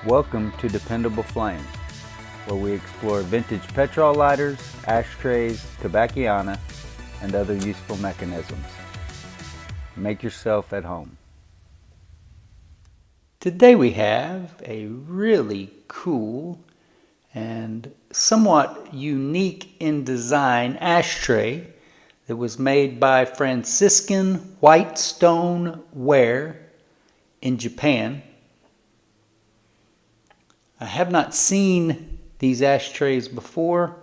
Welcome to Dependable Flame, where we explore vintage petrol lighters, ashtrays, tobacconiana, and other useful mechanisms. Make yourself at home. Today we have a really cool and somewhat unique in design ashtray that was made by Franciscan Whitestone Ware in Japan. I have not seen these ashtrays before,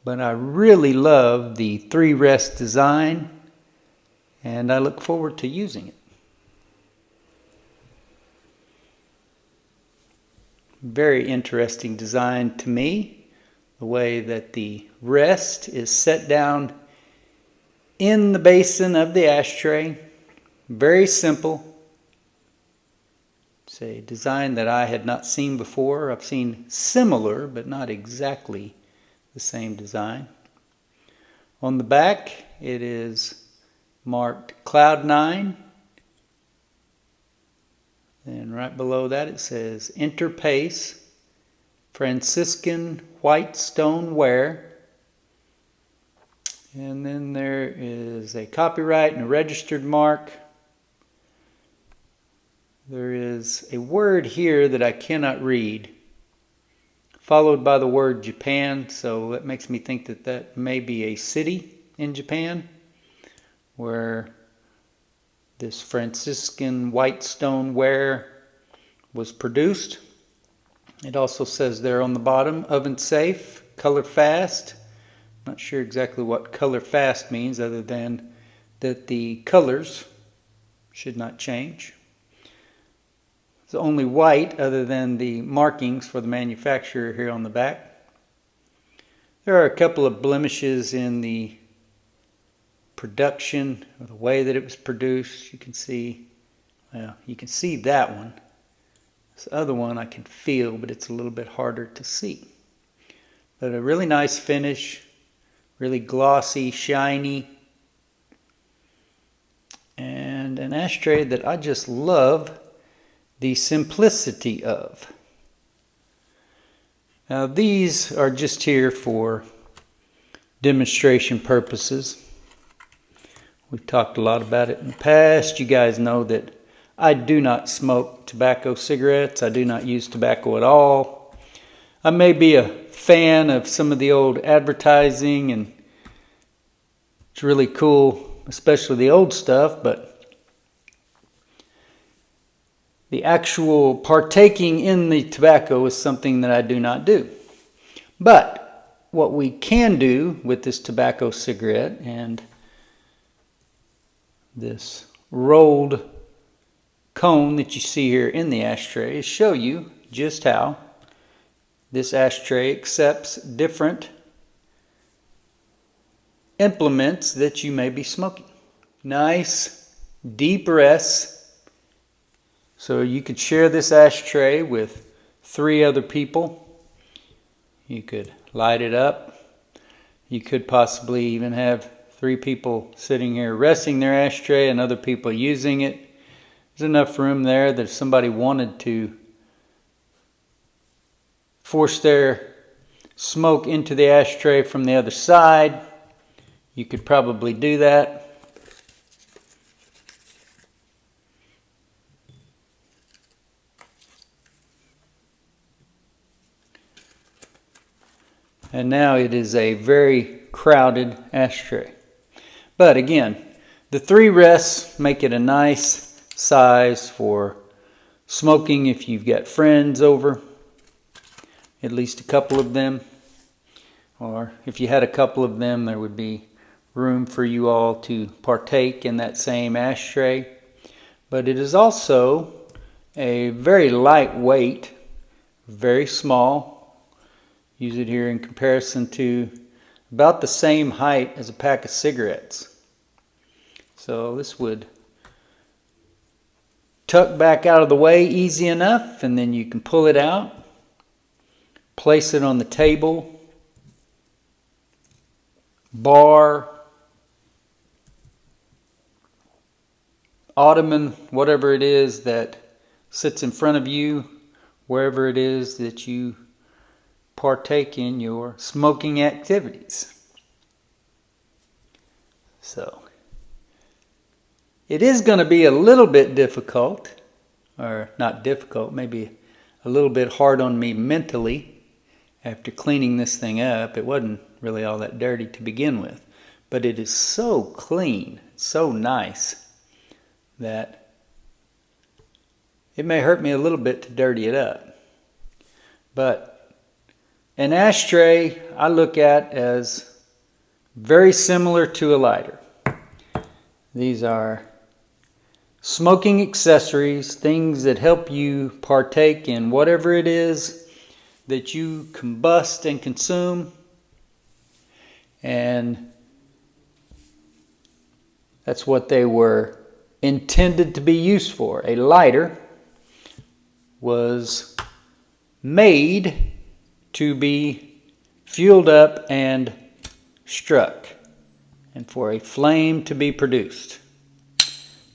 but I really love the 3-rest design, and I look forward to using it. Very interesting design to me, the way that the rest is set down in the basin of the ashtray. Very simple. It's a design that I had not seen before. I've seen similar, but not exactly the same design. On the back, it is marked Cloud 9. And right below that, it says INTERPACE Franciscan Whitestone WARE. And then there is a copyright and a registered mark. There is a word here that I cannot read, followed by the word Japan, so that makes me think that that may be a city in Japan where this Franciscan Whitestone Ware was produced. It also says there on the bottom, oven safe, color fast. Not sure exactly what color fast means, other than that the colors should not change. It's only white, other than the markings for the manufacturer here on the back. There are a couple of blemishes in the production, or the way that it was produced. You can see that one. This other one I can feel, but it's a little bit harder to see. But a really nice finish, really glossy, shiny, and an ashtray that I just love the simplicity of. Now these are just here for demonstration purposes. We've talked a lot about it in the past. You guys know that I do not smoke tobacco cigarettes. I do not use tobacco at all. I may be a fan of some of the old advertising, and it's really cool, especially the old stuff, but the actual partaking in the tobacco is something that I do not do. But what we can do with this tobacco cigarette and this rolled cone that you see here in the ashtray is show you just how this ashtray accepts different implements that you may be smoking. Nice, deep rests. So you could share this ashtray with 3 other people. You could light it up. You could possibly even have 3 people sitting here resting their ashtray and other people using it. There's enough room there that if somebody wanted to force their smoke into the ashtray from the other side, you could probably do that. And now it is a very crowded ashtray. But again, the 3 rests make it a nice size for smoking if you've got friends over, at least a couple of them. Or if you had a couple of them, there would be room for you all to partake in that same ashtray. But it is also a very lightweight, very small. Use it here in comparison to about the same height as a pack of cigarettes. So this would tuck back out of the way easy enough, and then you can pull it out, place it on the table, bar, ottoman, whatever it is that sits in front of you, wherever it is that you partake in your smoking activities. So, it is going to be a little bit difficult, or not difficult, maybe a little bit hard on me mentally after cleaning this thing up. It wasn't really all that dirty to begin with, but it is so clean, so nice, that it may hurt me a little bit to dirty it up. But an ashtray I look at as very similar to a lighter. These are smoking accessories, things that help you partake in whatever it is that you combust and consume. And that's what they were intended to be used for. A lighter was made to be fueled up and struck, and for a flame to be produced.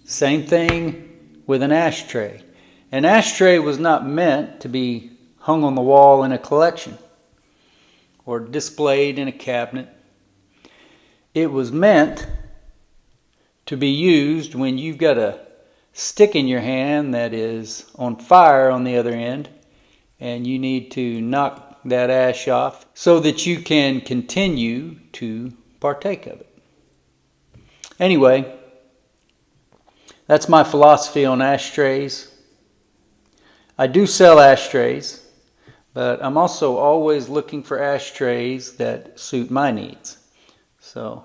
Same thing with an ashtray. An ashtray was not meant to be hung on the wall in a collection or displayed in a cabinet. It was meant to be used when you've got a stick in your hand that is on fire on the other end, and you need to knock that ash off so that you can continue to partake of it. Anyway, that's my philosophy on ashtrays. I do sell ashtrays, but I'm also always looking for ashtrays that suit my needs. So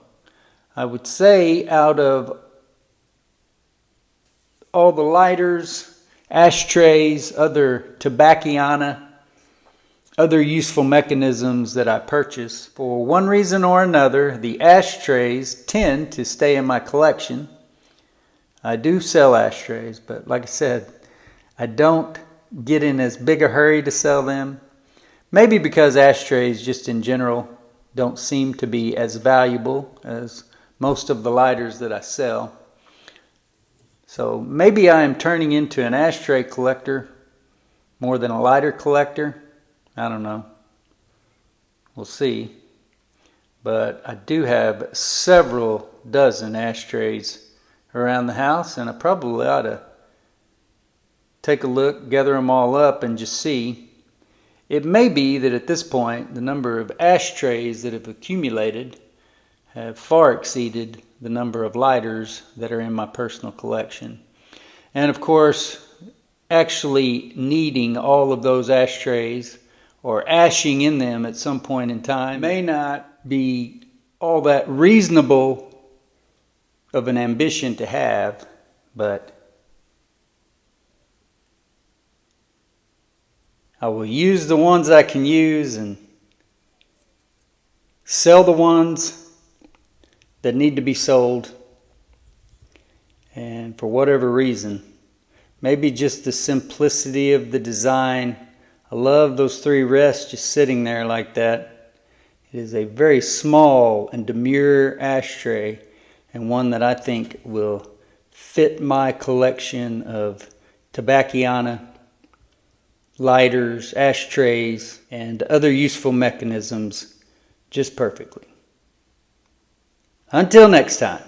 I would say out of all the lighters, ashtrays, other tobacciana, other useful mechanisms that I purchase, for one reason or another, the ashtrays tend to stay in my collection. I do sell ashtrays, but like I said, I don't get in as big a hurry to sell them. Maybe because ashtrays just in general don't seem to be as valuable as most of the lighters that I sell. So maybe I am turning into an ashtray collector more than a lighter collector. I don't know. We'll see. But I do have several dozen ashtrays around the house, and I probably ought to take a look, gather them all up, and just see. It may be that at this point, the number of ashtrays that have accumulated have far exceeded the number of lighters that are in my personal collection. And of course, actually needing all of those ashtrays or ashing in them at some point in time may not be all that reasonable of an ambition to have, but I will use the ones I can use and sell the ones that need to be sold. And for whatever reason, maybe just the simplicity of the design. I love those three rests just sitting there like that. It is a very small and demure ashtray, and one that I think will fit my collection of tobacciana, lighters, ashtrays, and other useful mechanisms just perfectly. Until next time.